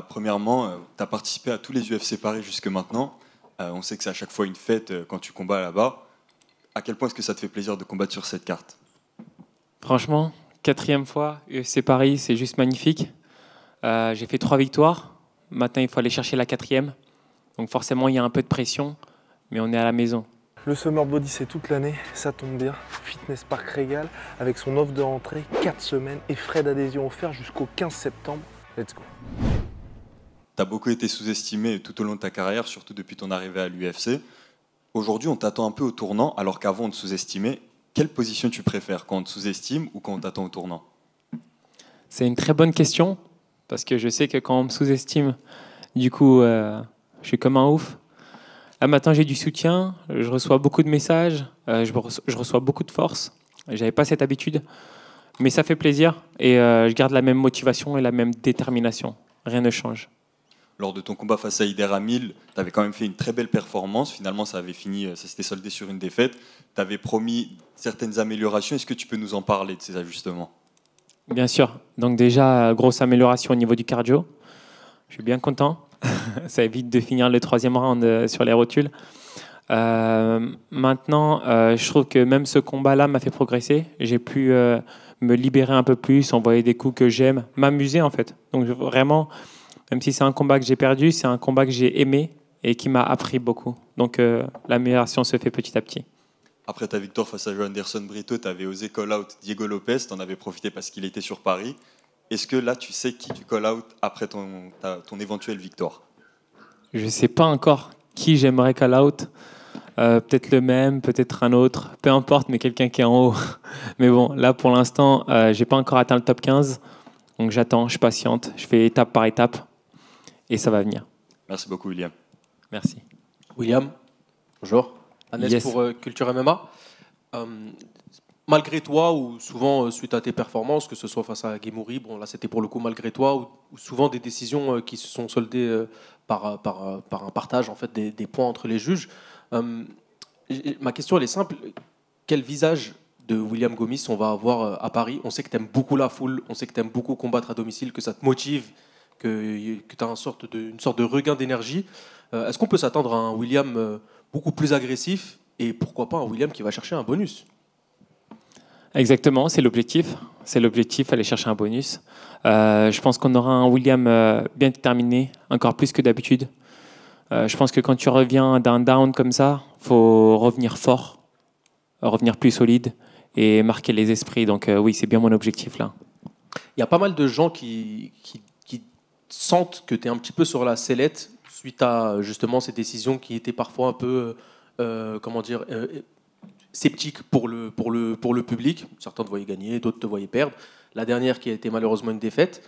Premièrement, tu as participé à tous les UFC Paris jusque maintenant. On sait que c'est à chaque fois une fête quand tu combats là-bas. À quel point est-ce que ça te fait plaisir de combattre sur cette carte? Franchement, quatrième fois, UFC Paris, c'est juste magnifique. J'ai fait 3 victoires. Maintenant, il faut aller chercher la quatrième. Donc forcément, il y a un peu de pression, mais on est à la maison. Le Summer Body, c'est toute l'année, ça tombe bien. Fitness Park Régal, avec son offre de rentrée, 4 semaines et frais d'adhésion offerts jusqu'au 15 septembre. Let's go. Tu as beaucoup été sous-estimé tout au long de ta carrière, surtout depuis ton arrivée à l'UFC. Aujourd'hui, on t'attend un peu au tournant, alors qu'avant, on te sous-estimait. Quelle position tu préfères, quand on te sous-estime ou quand on t'attend au tournant? C'est une très bonne question, parce que je sais que quand on me sous-estime, du coup, je suis comme un ouf. Là, maintenant, j'ai du soutien, je reçois beaucoup de messages, je reçois beaucoup de force. J'avais pas cette habitude, mais ça fait plaisir et je garde la même motivation et la même détermination. Rien ne change. Lors de ton combat face à Ider Hamil, tu avais quand même fait une très belle performance. Finalement, ça s'était soldé sur une défaite. Tu avais promis certaines améliorations. Est-ce que tu peux nous en parler de ces ajustements? Bien sûr. Donc déjà, grosse amélioration au niveau du cardio. Je suis bien content. Ça évite de finir le troisième round sur les rotules. Maintenant, je trouve que même ce combat-là m'a fait progresser. J'ai pu me libérer un peu plus, envoyer des coups que j'aime, m'amuser en fait. Donc vraiment, même si c'est un combat que j'ai perdu, c'est un combat que j'ai aimé et qui m'a appris beaucoup. Donc l'amélioration se fait petit à petit. Après ta victoire face à Joanderson Brito, tu avais osé call out Diego Lopez, tu en avais profité parce qu'il était sur Paris. Est-ce que là, tu sais qui tu call out après ton éventuelle victoire? Je ne sais pas encore qui j'aimerais call out. Peut-être le même, peut-être un autre, peu importe, mais quelqu'un qui est en haut. Mais bon, là pour l'instant, j'ai pas encore atteint le top 15, donc j'attends, je patiente, je fais étape par étape et ça va venir. Merci beaucoup, William. Merci. William, bonjour. Agnès Yes. pour Culture MMA. Malgré toi, ou souvent suite à tes performances, que ce soit face à Guémouri, bon là c'était pour le coup malgré toi, ou souvent des décisions qui se sont soldées par un partage en fait des points entre les juges. Ma question elle est simple. Quel visage de William Gomis on va avoir à Paris? On sait que tu aimes beaucoup la foule, on sait que tu aimes beaucoup combattre à domicile, que ça te motive, que tu as une sorte de regain d'énergie. Est-ce qu'on peut s'attendre à un William beaucoup plus agressif et pourquoi pas un William qui va chercher un bonus? Exactement, c'est l'objectif. C'est l'objectif, aller chercher un bonus. Je pense qu'on aura un William bien déterminé, encore plus que d'habitude. Je pense que quand tu reviens d'un down comme ça, faut revenir fort, revenir plus solide et marquer les esprits. Donc oui, c'est bien mon objectif là. Il y a pas mal de gens qui sentent que tu es un petit peu sur la sellette suite à justement ces décisions qui étaient parfois un peu, comment dire, sceptiques pour le public. Certains te voyaient gagner, d'autres te voyaient perdre. La dernière qui a été malheureusement une défaite.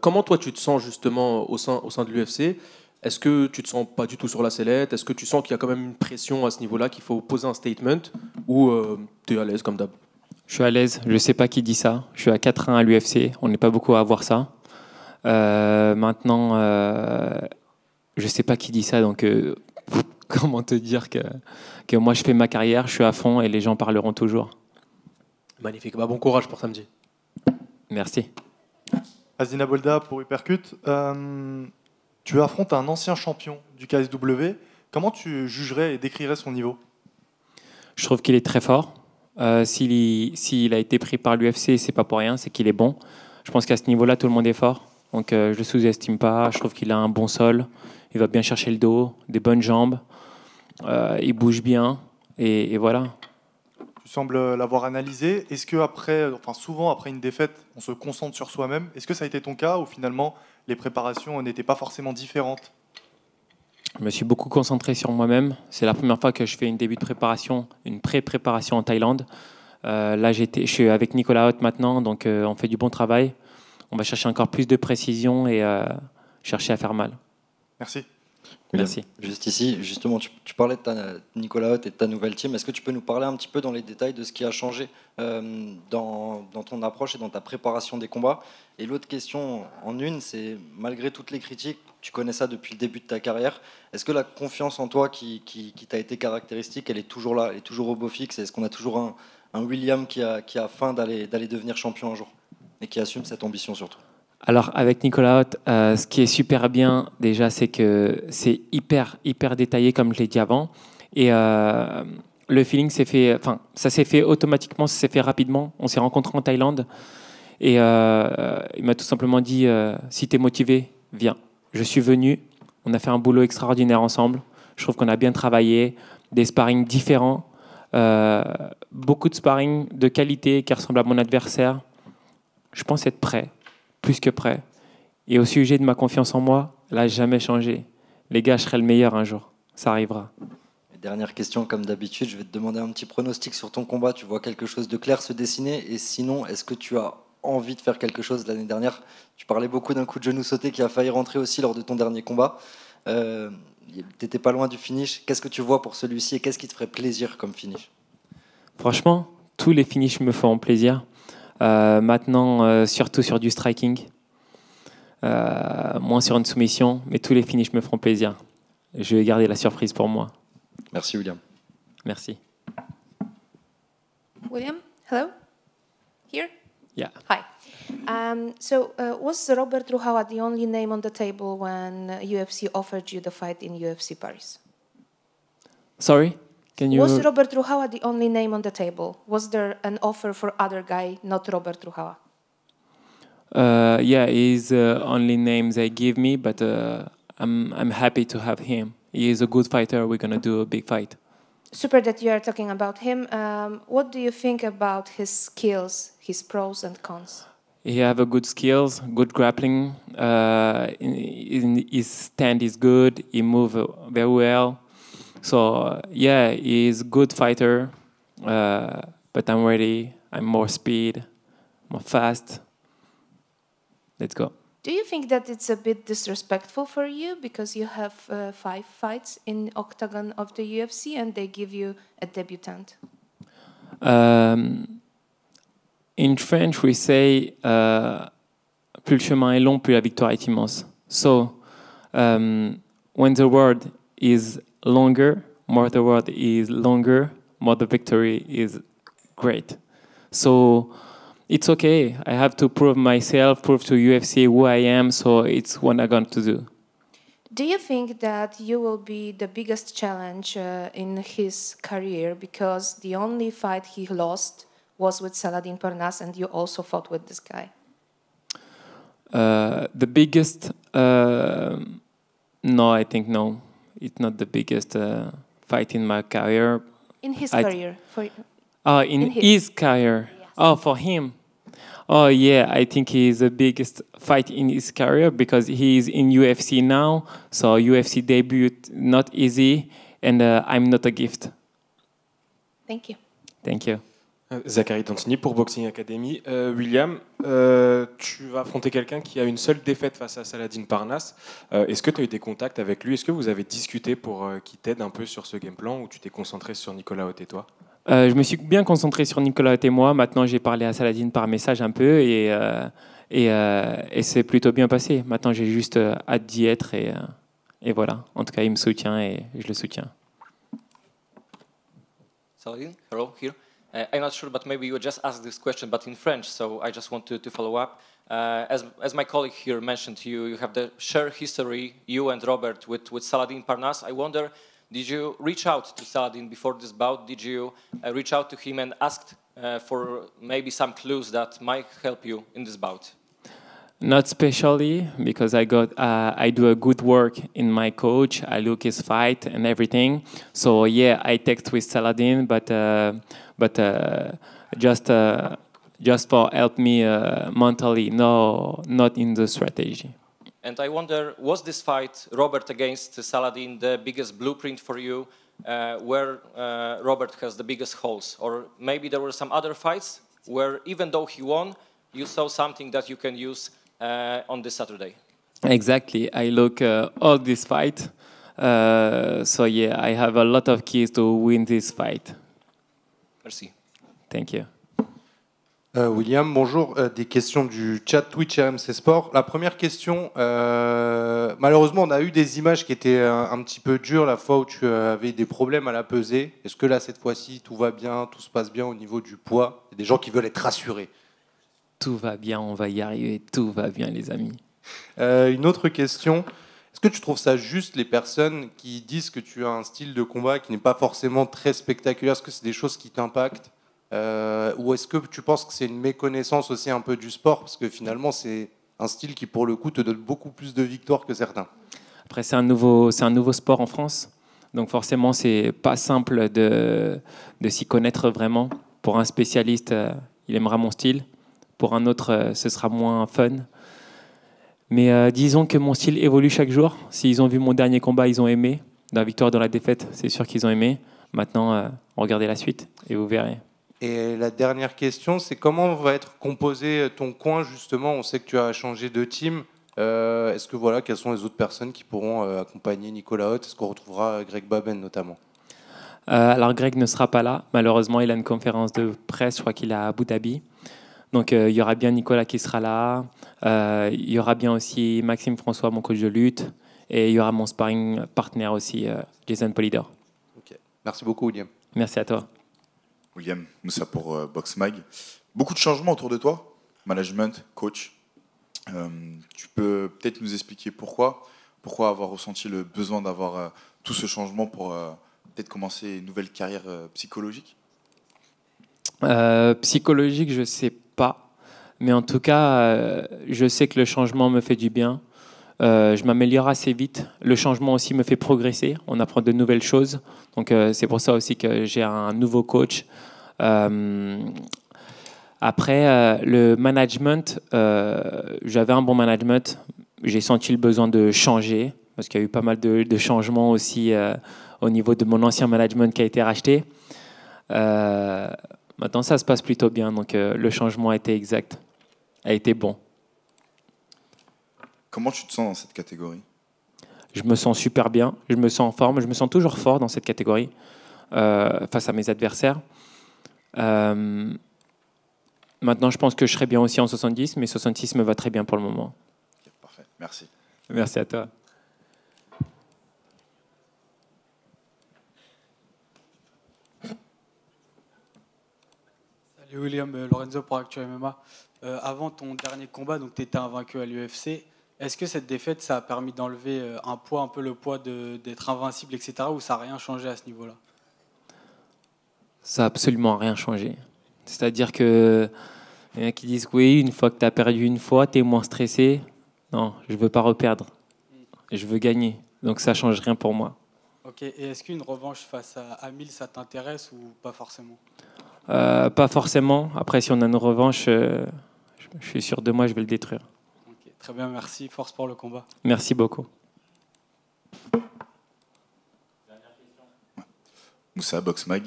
Comment toi tu te sens justement au sein de l'UFC? Est-ce que tu te sens pas du tout sur la sellette? Est-ce que tu sens qu'il y a quand même une pression à ce niveau-là, qu'il faut poser un statement? Ou tu es à l'aise comme d'hab? Je suis à l'aise, je ne sais pas qui dit ça. Je suis à 4-1 à l'UFC, on n'est pas beaucoup à avoir ça. Maintenant, je ne sais pas qui dit ça, donc comment te dire que moi je fais ma carrière, je suis à fond et les gens parleront toujours. Magnifique. Bah, bon courage pour samedi. Merci. Azina Bolda pour Hypercut. Tu affrontes un ancien champion du KSW. Comment tu jugerais et décrirais son niveau? Je trouve qu'il est très fort. S'il a été pris par l'UFC, c'est pas pour rien, c'est qu'il est bon. Je pense qu'à ce niveau-là, tout le monde est fort. Donc je le sous-estime pas. Je trouve qu'il a un bon sol. Il va bien chercher le dos, des bonnes jambes. Il bouge bien. Et voilà. Tu sembles l'avoir analysé. Est-ce que souvent après une défaite, on se concentre sur soi-même? Est-ce que ça a été ton cas ou finalement les préparations n'étaient pas forcément différentes? Je me suis beaucoup concentré sur moi-même. C'est la première fois que je fais une début de préparation, une pré-préparation en Thaïlande. Là, je suis avec Nicolas Haute maintenant, donc on fait du bon travail. On va chercher encore plus de précision et chercher à faire mal. Merci. Merci. Juste ici, justement, tu parlais de Nicolas Haute et de ta nouvelle team. Est-ce que tu peux nous parler un petit peu dans les détails de ce qui a changé dans ton approche et dans ta préparation des combats? Et l'autre question en une, c'est malgré toutes les critiques, tu connais ça depuis le début de ta carrière, est-ce que la confiance en toi qui t'a été caractéristique, elle est toujours là, elle est toujours au beau fixe? Est-ce qu'on a toujours un William qui a faim d'aller devenir champion un jour et qui assume cette ambition surtout? Alors avec Nicolas Haute, ce qui est super bien déjà, c'est que c'est hyper détaillé comme je l'ai dit avant. Et le feeling s'est fait, enfin ça s'est fait automatiquement, ça s'est fait rapidement. On s'est rencontrés en Thaïlande et il m'a tout simplement dit si tu es motivé, viens. Je suis venu, on a fait un boulot extraordinaire ensemble. Je trouve qu'on a bien travaillé, des sparring différents, beaucoup de sparring de qualité qui ressemblent à mon adversaire. Je pense être prêt. Plus que prêt. Et au sujet de ma confiance en moi, elle n'a jamais changé. Les gars, je serai le meilleur un jour. Ça arrivera. Dernière question, comme d'habitude, je vais te demander un petit pronostic sur ton combat. Tu vois quelque chose de clair se dessiner? Et sinon, est-ce que tu as envie de faire quelque chose? L'année dernière, tu parlais beaucoup d'un coup de genou sauté qui a failli rentrer aussi lors de ton dernier combat. Tu n'étais pas loin du finish. Qu'est-ce que tu vois pour celui-ci et qu'est-ce qui te ferait plaisir comme finish? Franchement, tous les finishes me font plaisir. Maintenant, surtout sur du striking, moins sur une soumission, mais tous les finishes me feront plaisir. Je vais garder la surprise pour moi. Merci William. Merci. William, hello? Here? Yeah. Hi. Was Robert Ruhawa the only name on the table when UFC offered you the fight in UFC Paris? Sorry? Can you... Was Robert Ruhawa the only name on the table? Was there an offer for other guy, not Robert Ruhawa? Yeah, he's the only name they give me, but I'm happy to have him. He is a good fighter. We're gonna do a big fight. Super that you are talking about him. What do you think about his skills, his pros and cons? He have a good skills, good grappling. His stand is good. He move very well. So yeah, he's a good fighter, but I'm ready. I'm more speed, more fast. Let's go. Do you think that it's a bit disrespectful for you because you have 5 fights in octagon of the UFC and they give you a debutant? In French, we say plus le chemin est long, plus la victoire est immense. So when the word is longer, more the word is longer, more the victory is great. So it's okay. I have to prove myself, prove to UFC who I am, so it's what I'm going to do. Do you think that you will be the biggest challenge in his career because the only fight he lost was with Saladin Parnasse and you also fought with this guy? The biggest... no, I think no. It's not the biggest fight in my career. In his career? In his career. Yes. Oh, for him. Oh, yeah, I think he is the biggest fight in his career because he is in UFC now. So UFC debut, not easy. And I'm not a gift. Thank you. Thank you. Zachary Tantini pour Boxing Academy. William, tu vas affronter quelqu'un qui a une seule défaite face à Saladin Parnasse. Est-ce que tu as eu des contacts avec lui? Est-ce que vous avez discuté pour qu'il t'aide un peu sur ce game plan ou tu t'es concentré sur Nicolas Haute et toi? Je me suis bien concentré sur Nicolas Haute et moi. Maintenant, j'ai parlé à Saladin par message un peu et c'est plutôt bien passé. Maintenant, j'ai juste hâte d'y être et voilà. En tout cas, il me soutient et je le soutiens. Saladin, hello, here. I'm not sure, but maybe you just asked this question, but in French, so I just want to follow up. As my colleague here mentioned to you, you have the shared history, you and Robert, with Saladin Parnasse. I wonder, did you reach out to Saladin before this bout? Did you reach out to him and asked for maybe some clues that might help you in this bout? Not especially, because I do a good work in my coach. I look his fight and everything. So yeah, I text with Saladin, but just for help me mentally. No, not in the strategy. And I wonder, was this fight, Robert against Saladin, the biggest blueprint for you, where Robert has the biggest holes? Or maybe there were some other fights where, even though he won, you saw something that you can use on this Saturday? Exactly. I look all this fight. So yeah, I have a lot of keys to win this fight. Merci. Thank you. William, bonjour. Des questions du chat Twitch RMC Sport. La première question, malheureusement, on a eu des images qui étaient un petit peu dures la fois où tu avais des problèmes à la pesée. Est-ce que là, cette fois-ci, tout va bien, tout se passe bien au niveau du poids? Il y a des gens qui veulent être rassurés. Tout va bien, on va y arriver, tout va bien les amis. Une autre question. Est-ce que tu trouves ça juste les personnes qui disent que tu as un style de combat qui n'est pas forcément très spectaculaire? Est-ce que c'est des choses qui t'impactent? Ou est-ce que tu penses que c'est une méconnaissance aussi un peu du sport? Parce que finalement, c'est un style qui, pour le coup, te donne beaucoup plus de victoires que certains. Après, c'est un nouveau sport en France. Donc forcément, c'est pas simple de s'y connaître vraiment. Pour un spécialiste, il aimera mon style. Pour un autre, ce sera moins fun. Mais disons que mon style évolue chaque jour. S'ils ont vu mon dernier combat, ils ont aimé. Dans la victoire, dans la défaite, c'est sûr qu'ils ont aimé. Maintenant, regardez la suite et vous verrez. Et la dernière question, c'est comment va être composé ton coin, justement? On sait que tu as changé de team. Est-ce que voilà, quelles sont les autres personnes qui pourront accompagner Nicolas Haute? Est-ce qu'on retrouvera Greg Baben notamment? Alors Greg ne sera pas là. Malheureusement, il a une conférence de presse. Je crois qu'il est à Abu Dhabi. Donc il y aura bien Nicolas qui sera là. Il y aura bien aussi Maxime François, mon coach de lutte. Et il y aura mon sparring partenaire aussi, Jason Polidor. Okay. Merci beaucoup, William. Merci à toi. William, Moussa pour Box Mag. Beaucoup de changements autour de toi, management, coach. Tu peux peut-être nous expliquer pourquoi avoir ressenti le besoin d'avoir tout ce changement pour peut-être commencer une nouvelle carrière psychologique? Psychologique, je ne sais pas. Mais en tout cas, je sais que le changement me fait du bien. Je m'améliore assez vite. Le changement aussi me fait progresser. On apprend de nouvelles choses. Donc c'est pour ça aussi que j'ai un nouveau coach. Après, le management, j'avais un bon management. J'ai senti le besoin de changer parce qu'il y a eu pas mal de changements aussi au niveau de mon ancien management qui a été racheté. Maintenant, ça se passe plutôt bien. Donc le changement a été exact, a été bon. Comment tu te sens dans cette catégorie? Je me sens super bien, je me sens en forme, je me sens toujours fort dans cette catégorie face à mes adversaires. Maintenant, je pense que je serai bien aussi en 70, mais 66 me va très bien pour le moment. Okay, parfait, merci. Merci à toi. Salut William, Lorenzo pour Actu MMA. Avant ton dernier combat, donc tu étais invaincu à l'UFC. Est-ce que cette défaite, ça a permis d'enlever un peu le poids d'être invincible, etc., ou ça n'a rien changé à ce niveau-là? Ça n'a absolument rien changé. C'est-à-dire que il y en a qui disent que oui, une fois que tu as perdu une fois, tu es moins stressé. Non, je ne veux pas reperdre. Je veux gagner. Donc ça ne change rien pour moi. Ok, et est-ce qu'une revanche face à Amil, ça t'intéresse ou pas forcément? Pas forcément. Après, si on a une revanche, je suis sûr de moi, je vais le détruire. Okay, très bien, merci. Force pour le combat. Merci beaucoup. Moussa, Box Mag.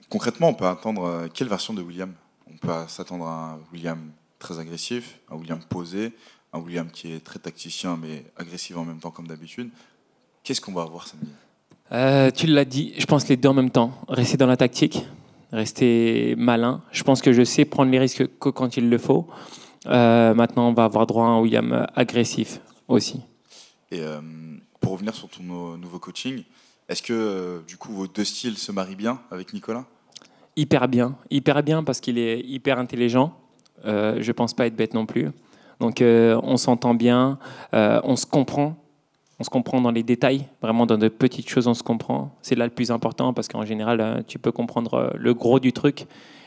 Concrètement, on peut attendre quelle version de William? On peut s'attendre à un William très agressif, un William posé, un William qui est très tacticien mais agressif en même temps comme d'habitude. Qu'est-ce qu'on va avoir samedi? Tu l'as dit, je pense les deux en même temps. Rester dans la tactique, rester malin. Je pense que je sais prendre les risques que quand il le faut. Maintenant, on va avoir droit à un William agressif aussi. Et pour revenir sur ton nouveau coaching, est-ce que du coup vos deux styles se marient bien avec Nicolas? Hyper bien parce qu'il est hyper intelligent. Je pense pas être bête non plus. Donc on s'entend bien, on se comprend. On se comprend dans les détails, vraiment dans de petites choses on se comprend. C'est là le plus important parce qu'en général, tu peux comprendre le gros du truc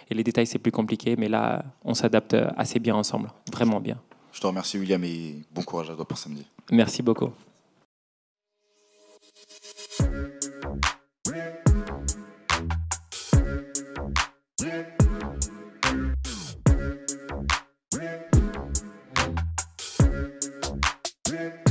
et les détails c'est plus compliqué. Mais là, on s'adapte assez bien ensemble, vraiment bien. Je te remercie William et bon courage à toi pour samedi. Merci beaucoup. Yeah.